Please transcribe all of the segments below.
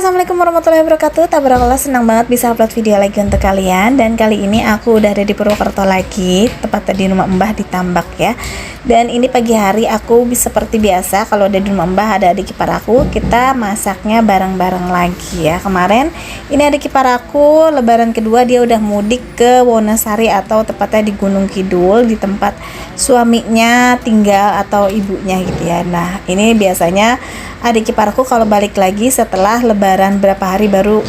Assalamualaikum warahmatullahi wabarakatuh. Tabarakallah, senang banget bisa upload video lagi untuk kalian. Dan kali ini aku udah ada di Purwokerto lagi, tepatnya di rumah Mbah di Tambak ya. Dan ini pagi hari aku seperti biasa, kalau ada di rumah Mbah ada adik ipar aku, kita masaknya bareng-bareng lagi ya. Kemarin ini adik ipar aku lebaran kedua dia udah mudik ke Wonosari atau tepatnya di Gunung Kidul, di tempat suaminya tinggal atau ibunya gitu ya. Nah ini biasanya adik iparku kalau balik lagi setelah lebaran berapa hari, baru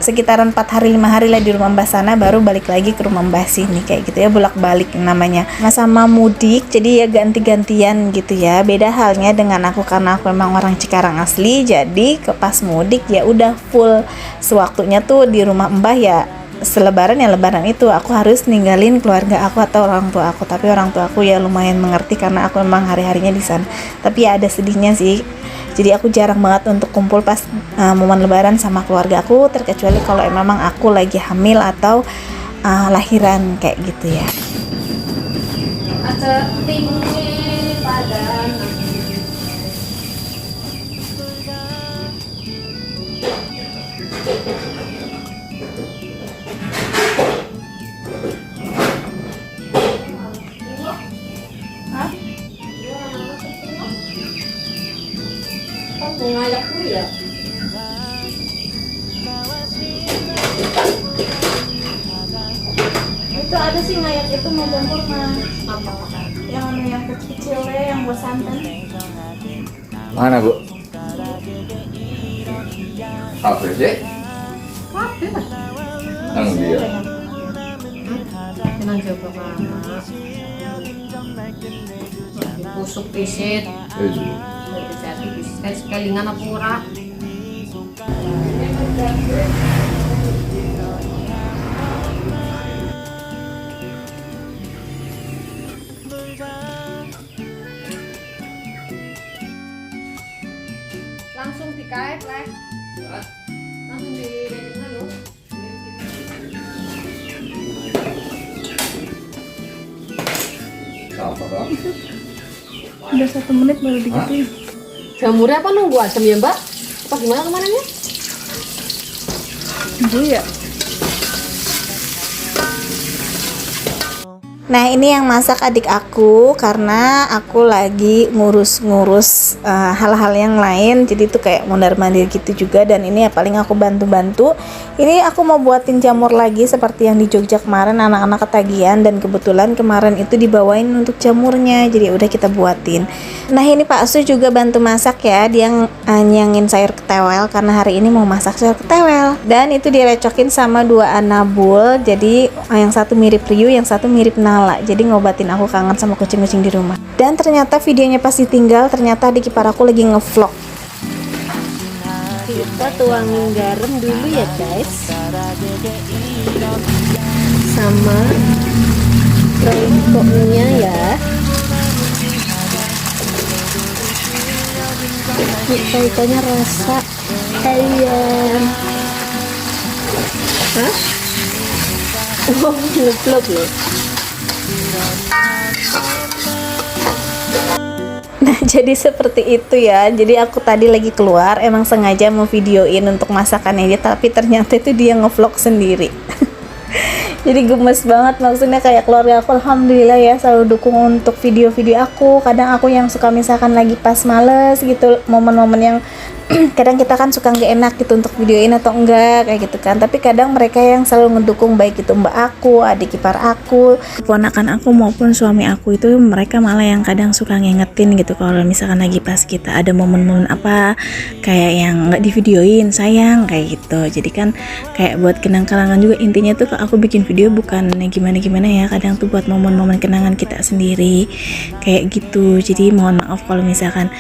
sekitaran 4 hari 5 hari lah di rumah Mbah sana, baru balik lagi ke rumah Mbah sini kayak gitu ya, bolak-balik namanya. Sama mudik jadi ya ganti-gantian gitu ya. Beda halnya dengan aku karena aku memang orang Cikarang asli, jadi ke pas mudik ya udah full sewaktunya tuh di rumah Mbah ya. Selebaran ya lebaran itu aku harus ninggalin keluarga aku atau orang tua aku, tapi orang tua aku ya lumayan mengerti karena aku memang hari-harinya di sana. Tapi ya ada sedihnya sih, jadi aku jarang banget untuk kumpul pas momen lebaran sama keluarga aku, terkecuali kalau memang aku lagi hamil atau lahiran kayak gitu ya. Ngayak dulu ya. Itu ada sih ngayak itu mau campur mah. Apa? Yang kecil-kecilnya yang buat santan. Mana Bu? Apa sih? Apa lah? Yang dia. Tenang coba mama. Busuk pisit. Jadi pisit sekalingan apa murah. Langsung dikait lek. Langsung di dulu. Apa Bang? Udah 1 menit baru digituin. Jamurnya apa nunggu asam ya Mbak? Apa gimana kemarinnya? Iya. Nah ini yang masak adik aku karena aku lagi ngurus-ngurus hal-hal yang lain, jadi itu kayak mondar-mandir gitu juga. Dan ini ya paling aku bantu-bantu. Ini aku mau buatin jamur lagi seperti yang di Jogja kemarin, anak-anak ketagihan dan kebetulan kemarin itu dibawain untuk jamurnya, jadi udah kita buatin. Nah ini Pak Asu juga bantu masak ya, dia nyangin sayur ketewel karena hari ini mau masak sayur ketewel. Dan itu direcokin sama 2 anabul, jadi yang satu mirip Ryu, yang satu mirip Nala, jadi ngobatin aku kangen sama kucing-kucing di rumah. Dan ternyata videonya pas ditinggal, ternyata adik ipar aku lagi ngevlog. Kita tuangin garam dulu ya guys, sama royconya ya. Royconya rasa ayam. Hah? Oh, ngevlog loh. Nah jadi seperti itu ya. Jadi aku tadi lagi keluar emang sengaja mau videoin untuk masakannya dia, tapi ternyata itu dia ngevlog sendiri. Jadi gemes banget, maksudnya kayak keluarga aku alhamdulillah ya selalu dukung untuk video-video aku. Kadang aku yang suka misalkan lagi pas males gitu, momen-momen yang kadang kita kan suka nggak enak gitu untuk videoin atau enggak kayak gitu kan, tapi kadang mereka yang selalu ngedukung, baik itu mbak aku, adik ipar aku, keponakan aku maupun suami aku, itu mereka malah yang kadang suka ngingetin gitu kalau misalkan lagi pas kita ada momen-momen apa kayak yang nggak divideoin sayang kayak gitu. Jadi kan kayak buat kenang-kenangan juga, intinya tuh aku bikin video bukan gimana-gimana ya, kadang tuh buat momen-momen kenangan kita sendiri kayak gitu. Jadi mohon maaf kalau misalkan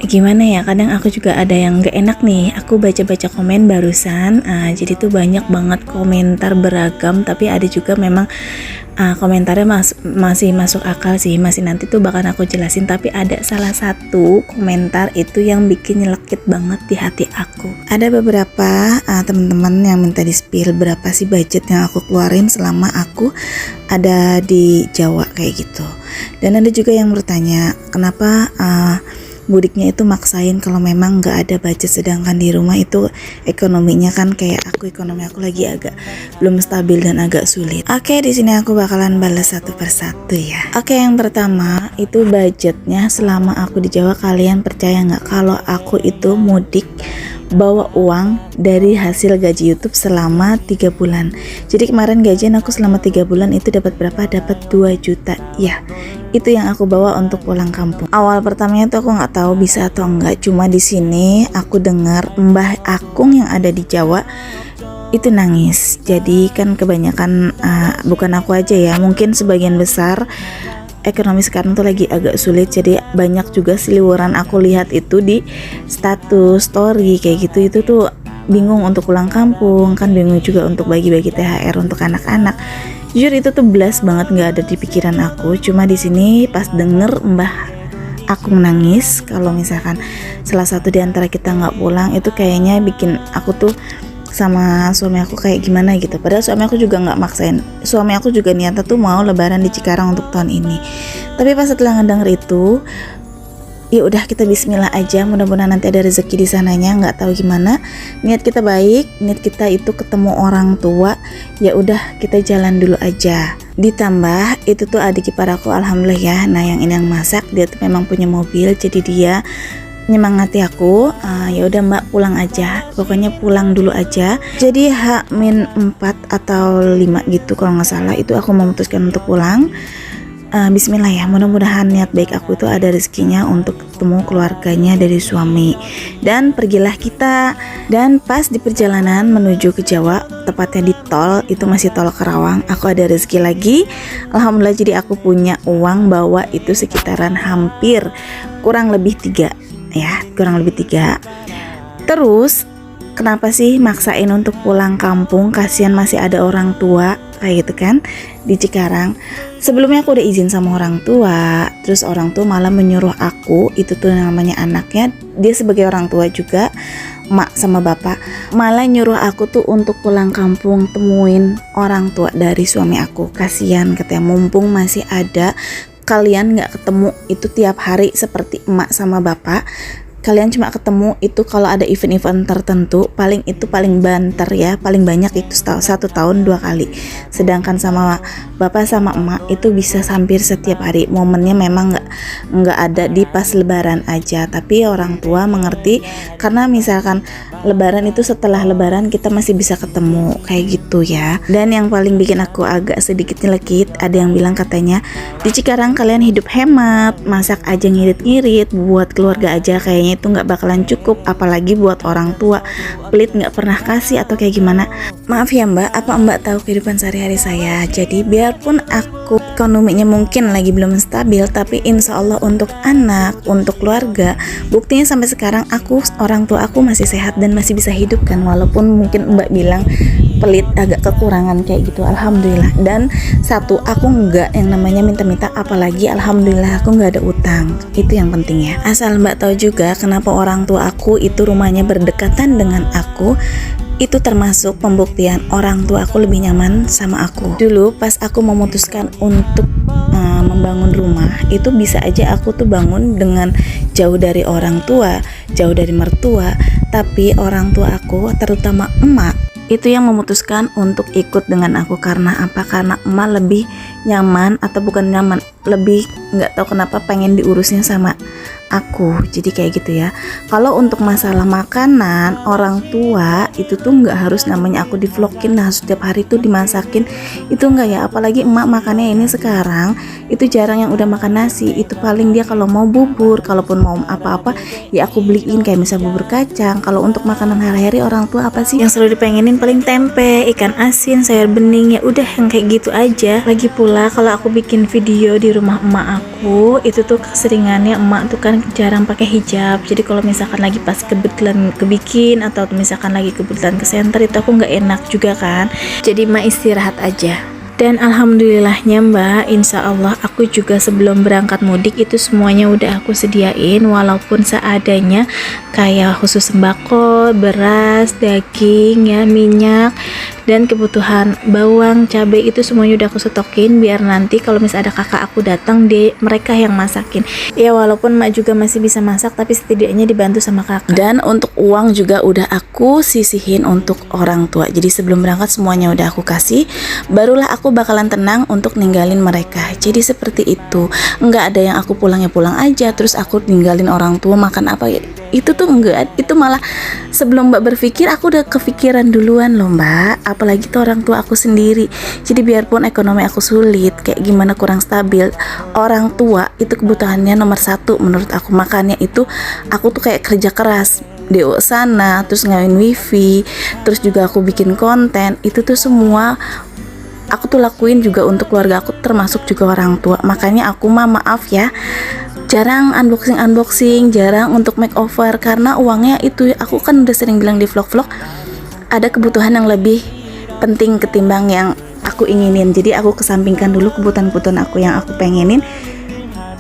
gimana ya, kadang aku juga ada yang gak enak nih. Aku baca-baca komen barusan, jadi tuh banyak banget komentar beragam, tapi ada juga memang komentarnya masih masuk akal sih, masih nanti tuh bakal aku jelasin. Tapi ada salah satu komentar itu yang bikin nyelekit banget di hati aku. Ada beberapa teman-teman yang minta di-spill berapa sih budget yang aku keluarin selama aku ada di Jawa kayak gitu. Dan ada juga yang bertanya kenapa mudiknya itu maksain kalau memang nggak ada budget, sedangkan di rumah itu ekonominya kan kayak ekonomi aku lagi agak belum stabil dan agak sulit. Oke, di sini aku bakalan balas satu persatu ya. Oke, yang pertama itu budgetnya selama aku di Jawa. Kalian percaya nggak kalau aku itu mudik bawa uang dari hasil gaji YouTube selama 3 bulan. Jadi kemarin gajian aku selama 3 bulan itu dapat berapa? Dapat 2 juta. Ya, itu yang aku bawa untuk pulang kampung. Awal pertamanya tuh aku nggak tahu bisa atau enggak. Cuma di sini aku dengar Mbah Akung yang ada di Jawa itu nangis. Jadi kan kebanyakan bukan aku aja ya, mungkin sebagian besar ekonomi sekarang tuh lagi agak sulit, jadi banyak juga seliweran aku lihat itu di status story kayak gitu. Itu tuh bingung untuk pulang kampung, kan bingung juga untuk bagi-bagi THR untuk anak-anak. Jujur itu tuh blast banget, nggak ada di pikiran aku. Cuma di sini pas denger Mbah aku nangis kalau misalkan salah satu di antara kita nggak pulang, itu kayaknya bikin aku tuh sama suami aku kayak gimana gitu. Padahal suami aku juga nggak maksain. Suami aku juga niatnya tuh mau lebaran di Cikarang untuk tahun ini. Tapi pas setelah ngedenger itu, ya udah kita bismillah aja. Mudah-mudahan nanti ada rezeki di sananya. Nggak tahu gimana. Niat kita baik, niat kita itu ketemu orang tua. Ya udah kita jalan dulu aja. Ditambah itu tuh adik ipar aku alhamdulillah ya. Nah yang ini yang masak, dia tuh memang punya mobil, jadi dia nyemangati aku, ya udah Mbak pulang aja, pokoknya pulang dulu aja. Jadi H-4 atau 5 gitu kalau nggak salah, itu aku memutuskan untuk pulang. Bismillah ya, mudah-mudahan niat baik aku itu ada rezekinya untuk ketemu keluarganya dari suami. Dan pergilah kita. Dan pas di perjalanan menuju ke Jawa, tepatnya di tol, itu masih tol Karawang, aku ada rezeki lagi. Alhamdulillah, jadi aku punya uang bawa itu sekitaran hampir kurang lebih 3 ya, kurang lebih 3. Terus kenapa sih maksain untuk pulang kampung? Kasihan masih ada orang tua kayak gitu kan di Cikarang. Sebelumnya aku udah izin sama orang tua, terus orang tua malah menyuruh aku, itu tuh namanya anaknya, dia sebagai orang tua juga, mak sama bapak, malah nyuruh aku tuh untuk pulang kampung temuin orang tua dari suami aku. Kasihan katanya, mumpung masih ada kalian nggak ketemu itu tiap hari seperti emak sama bapak, kalian cuma ketemu itu kalau ada event-event tertentu, paling banter ya, paling banyak itu 1 tahun 2 kali. Sedangkan sama bapak sama emak itu bisa hampir setiap hari. Momennya memang nggak ada di pas lebaran aja, tapi orang tua mengerti karena misalkan lebaran itu setelah lebaran kita masih bisa ketemu kayak gitu ya. Dan yang paling bikin aku agak sedikit nyelekit, ada yang bilang katanya di Cikarang kalian hidup hemat, masak aja ngirit-ngirit, buat keluarga aja kayaknya itu nggak bakalan cukup, apalagi buat orang tua, pelit nggak pernah kasih atau kayak gimana. Maaf ya Mbak, apa Mbak tahu kehidupan sehari-hari saya? Jadi biarpun aku ekonominya mungkin lagi belum stabil, tapi insya Allah untuk anak, untuk keluarga, buktinya sampai sekarang orang tua aku masih sehat dan masih bisa hidup kan, walaupun mungkin Mbak bilang pelit, agak kekurangan kayak gitu. Alhamdulillah. Dan satu, aku nggak yang namanya minta-minta, apalagi alhamdulillah aku nggak ada utang. Itu yang penting ya. Asal Mbak tahu juga kenapa orang tua aku itu rumahnya berdekatan dengan aku, itu termasuk pembuktian orang tua aku lebih nyaman sama aku. Dulu pas aku memutuskan untuk membangun rumah, itu bisa aja aku tuh bangun dengan jauh dari orang tua, jauh dari mertua, tapi orang tua aku, terutama emak, itu yang memutuskan untuk ikut dengan aku. Karena apa? Karena emak lebih nyaman, atau bukan nyaman, lebih nggak tahu kenapa pengen diurusnya sama aku. Jadi kayak gitu ya. Kalau untuk masalah makanan, orang tua itu tuh nggak harus namanya aku di vlogin, nah setiap hari tuh dimasakin, itu nggak ya. Apalagi emak makannya ini sekarang itu jarang yang udah makan nasi. Itu paling dia kalau mau bubur, kalaupun mau apa-apa ya aku beliin, kayak misal bubur kacang. Kalau untuk makanan hari-hari orang tua apa sih yang selalu dipengenin? Paling tempe, ikan asin, sayur bening, ya udah yang kayak gitu aja. Lagi pula kalau aku bikin video di rumah emak aku, itu tuh keseringannya emak tuh kan jarang pakai hijab. Jadi kalau misalkan lagi pas kebetulan kebikin, atau misalkan lagi kebetulan ke center, itu aku nggak enak juga kan. Jadi emak istirahat aja. Dan alhamdulillahnya Mbak, insya Allah aku juga sebelum berangkat mudik itu semuanya udah aku sediain, walaupun seadanya, kayak khusus sembako, beras, daging ya, minyak, Dan kebutuhan bawang, cabai itu semuanya udah aku stokin biar nanti kalau misalnya ada kakak aku datang mereka yang masakin. Ya walaupun mak juga masih bisa masak tapi setidaknya dibantu sama kakak. Dan untuk uang juga udah aku sisihin untuk orang tua. Jadi sebelum berangkat semuanya udah aku kasih, barulah aku bakalan tenang untuk ninggalin mereka. Jadi seperti itu. Nggak ada yang aku pulangnya pulang aja terus aku ninggalin orang tua makan apa ya. Itu tuh enggak, itu malah sebelum mbak berpikir aku udah kepikiran duluan loh mbak, apalagi tuh orang tua aku sendiri. Jadi biarpun ekonomi aku sulit, kayak gimana kurang stabil, orang tua itu kebutuhannya nomor satu menurut aku. Makanya itu aku tuh kayak kerja keras DO sana, terus ngawin wifi, terus juga aku bikin konten, itu tuh semua aku tuh lakuin juga untuk keluarga aku, termasuk juga orang tua. Makanya aku maaf ya, jarang unboxing, jarang untuk makeover karena uangnya itu aku kan udah sering bilang di vlog-vlog, ada kebutuhan yang lebih penting ketimbang yang aku inginin. Jadi aku kesampingkan dulu kebutuhan-kebutuhan aku yang aku pengenin.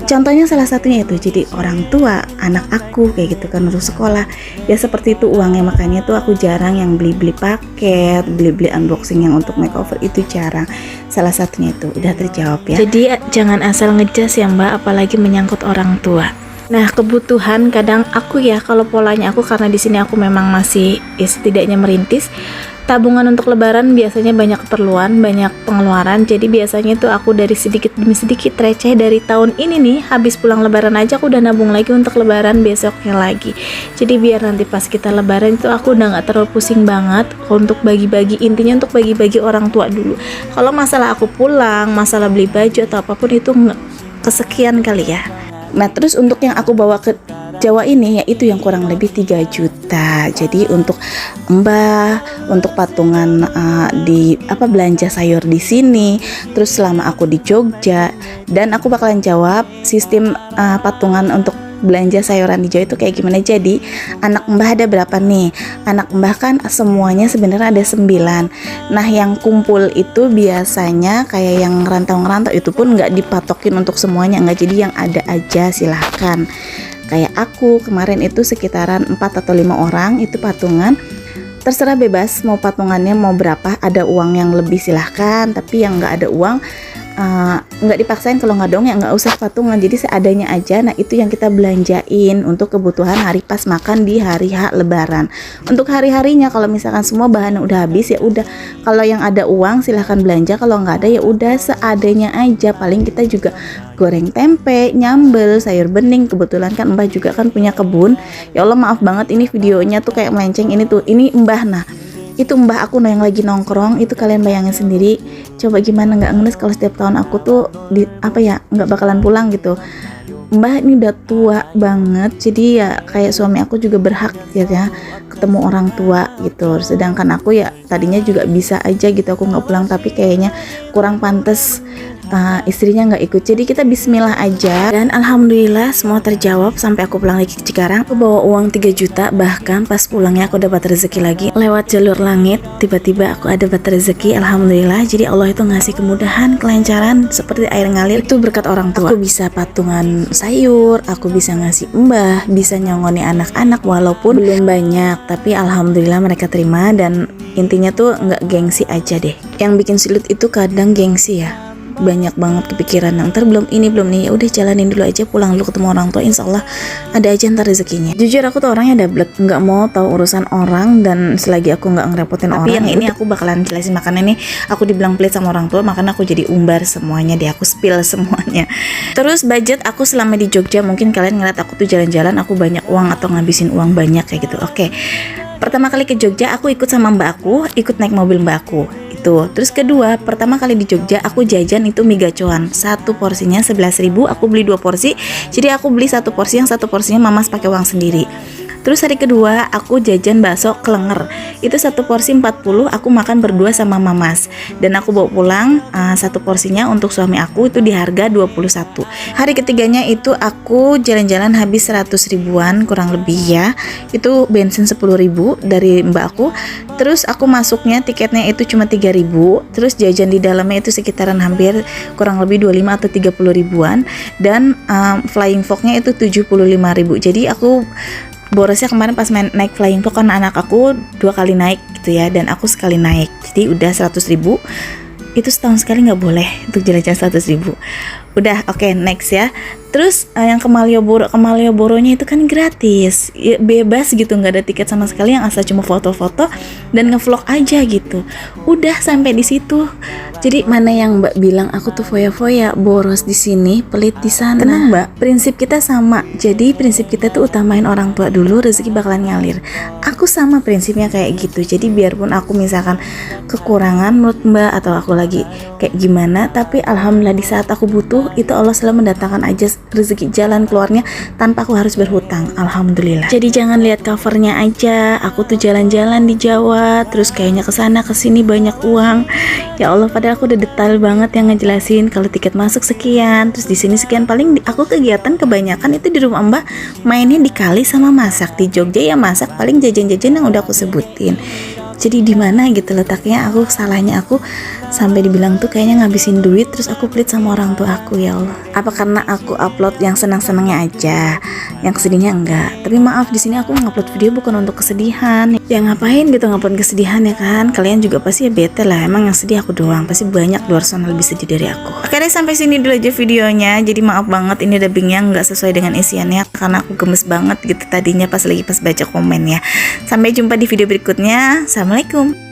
Contohnya salah satunya itu jadi orang tua, anak aku kayak gitu kan, untuk sekolah ya seperti itu uangnya. Makanya tuh aku jarang yang beli-beli paket, beli-beli unboxing yang untuk makeover, itu jarang. Salah satunya itu udah terjawab ya. Jadi jangan asal ngejas ya mbak, apalagi menyangkut orang tua. Nah kebutuhan kadang aku ya, kalau polanya aku karena di sini aku memang masih ya setidaknya merintis, tabungan untuk lebaran biasanya banyak keperluan, banyak pengeluaran. Jadi biasanya itu aku dari sedikit demi sedikit receh. Dari tahun ini nih, habis pulang lebaran aja aku udah nabung lagi untuk lebaran besoknya lagi. Jadi biar nanti pas kita lebaran itu aku udah gak terlalu pusing banget untuk bagi-bagi. Intinya untuk bagi-bagi orang tua dulu. Kalau masalah aku pulang, masalah beli baju atau apapun itu kesekian kali ya. Nah terus untuk yang aku bawa ke Jawa ini yaitu yang kurang lebih 3 juta. Jadi untuk mbah, untuk patungan di belanja sayur di sini, terus selama aku di Jogja, dan aku bakalan jawab sistem patungan untuk belanja sayuran di Jawa itu kayak gimana. Jadi anak mbah ada berapa nih? Anak mbah kan semuanya sebenarnya ada 9. Nah yang kumpul itu biasanya kayak yang ngerantau-ngerantau itu pun nggak dipatokin untuk semuanya, nggak, jadi yang ada aja silahkan. Kayak aku kemarin itu sekitaran 4 atau 5 orang itu patungan. Terserah bebas mau patungannya mau berapa, ada uang yang lebih silahkan, tapi yang nggak ada uang nggak dipaksain. Kalau nggak dong ya nggak usah patungan, jadi seadanya aja. Nah itu yang kita belanjain untuk kebutuhan hari pas makan di hari H lebaran. Untuk hari-harinya kalau misalkan semua bahan udah habis ya udah, kalau yang ada uang silahkan belanja, kalau nggak ada ya udah seadanya aja. Paling kita juga goreng tempe, nyambel, sayur bening. Kebetulan kan mbah juga kan punya kebun. Ya Allah maaf banget ini videonya tuh kayak melenceng. Ini mbah, nah itu mbah aku yang lagi nongkrong itu, kalian bayangin sendiri coba gimana nggak ngenes kalau setiap tahun aku tuh nggak bakalan pulang gitu. Mbah ini udah tua banget, jadi ya kayak suami aku juga berhak ya ketemu orang tua gitu. Sedangkan aku ya tadinya juga bisa aja gitu aku nggak pulang, tapi kayaknya kurang pantas istrinya nggak ikut. Jadi kita bismillah aja, dan alhamdulillah semua terjawab sampai aku pulang lagi ke Cikarang. Aku bawa uang 3 juta, bahkan pas pulangnya aku dapat rezeki lagi lewat jalur langit. Tiba-tiba aku ada dapat rezeki, alhamdulillah. Jadi Allah itu ngasih kemudahan, kelancaran seperti air ngalir, itu berkat orang tua. Aku bisa patungan sayur, aku bisa ngasih mbah, bisa nyongoni anak-anak walaupun belum banyak, tapi alhamdulillah mereka terima. Dan intinya tuh nggak gengsi aja deh. Yang bikin sulit itu kadang gengsi ya, banyak banget kepikiran yang belum ini ya udah jalanin dulu aja, pulang dulu ketemu orang tua, insya Allah ada aja ntar rezekinya. Jujur aku tuh orangnya dablek, nggak mau tahu urusan orang, dan selagi aku nggak ngerepotin orang. Tapi yang ini aku bakalan jelasin, makanya ini aku dibilang pelit sama orang tua, makanya aku jadi umbar semuanya deh, aku spill semuanya. Terus budget aku selama di Jogja, mungkin kalian ngeliat aku tuh jalan-jalan aku banyak uang atau ngabisin uang banyak kayak gitu. Oke, pertama kali ke Jogja aku ikut sama mbak aku, ikut naik mobil mbak aku itu. Terus kedua, pertama kali di Jogja aku jajan itu mie gacoan, satu porsinya 11.000, aku beli 2 porsi. Jadi aku beli 1 porsi, yang 1 porsinya mamas pakai uang sendiri. Terus hari kedua aku jajan bakso Klenger, itu 1 porsi 40, aku makan berdua sama mamas, dan aku bawa pulang 1 porsinya untuk suami aku, itu di harga 21. Hari ketiganya itu aku jalan-jalan habis 100 ribuan kurang lebih ya, itu bensin 10.000 dari mbak aku. Terus aku masuknya tiketnya itu cuma 3.000, terus jajan di dalamnya itu sekitaran hampir kurang lebih 25 atau 30 ribuan, dan flying fognya itu 75.000. Jadi aku borosnya kemarin pas naik flying fox, karena anak aku 2 kali naik gitu ya, dan aku sekali naik, jadi udah 100.000. Itu setahun sekali nggak boleh untuk jalan-jalan 100.000. Udah, oke, next ya. Terus yang ke Malioboro-nya itu kan gratis ya, bebas gitu, nggak ada tiket sama sekali, yang asal cuma foto-foto dan ngevlog aja gitu. Udah sampai di situ. Jadi mana yang Mbak bilang aku tuh foya-foya, boros di sini, pelit di sana. Tenang Mbak, prinsip kita sama. Jadi prinsip kita tuh utamain orang tua dulu, rezeki bakalan ngalir. Aku sama prinsipnya kayak gitu. Jadi biarpun aku misalkan kekurangan menurut Mbak, atau aku lagi kayak gimana, tapi alhamdulillah di saat aku butuh, itu Allah selalu mendatangkan aja rezeki jalan keluarnya tanpa aku harus berhutang. Alhamdulillah. Jadi jangan lihat covernya aja, aku tuh jalan-jalan di Jawa, terus kayaknya kesana kesini banyak uang. Ya Allah, padahal aku udah detail banget yang ngejelasin kalau tiket masuk sekian, terus di sini sekian. Paling aku kegiatan kebanyakan itu di rumah Mbak, mainnya di kali sama masak. Di Jogja ya masak, paling jajan-jajan yang udah aku sebutin. Jadi di mana gitu letaknya aku, salahnya aku sampai dibilang tuh kayaknya ngabisin duit, terus aku pelit sama orang tua aku. Ya Allah, apa karena aku upload yang senang-senangnya aja, yang kesedihnya enggak? Tapi maaf, di sini aku ngupload video bukan untuk kesedihan. Ya ngapain gitu ngupload kesedihan ya kan? Kalian juga pasti ya bete lah, emang yang sedih aku doang, pasti banyak di luar sana lebih sedih dari aku. Oke deh, sampai sini dulu aja videonya. Jadi maaf banget ini dubbingnya nggak sesuai dengan isiannya, karena aku gemes banget gitu tadinya pas baca komen ya. Sampai jumpa di video berikutnya. Assalamualaikum.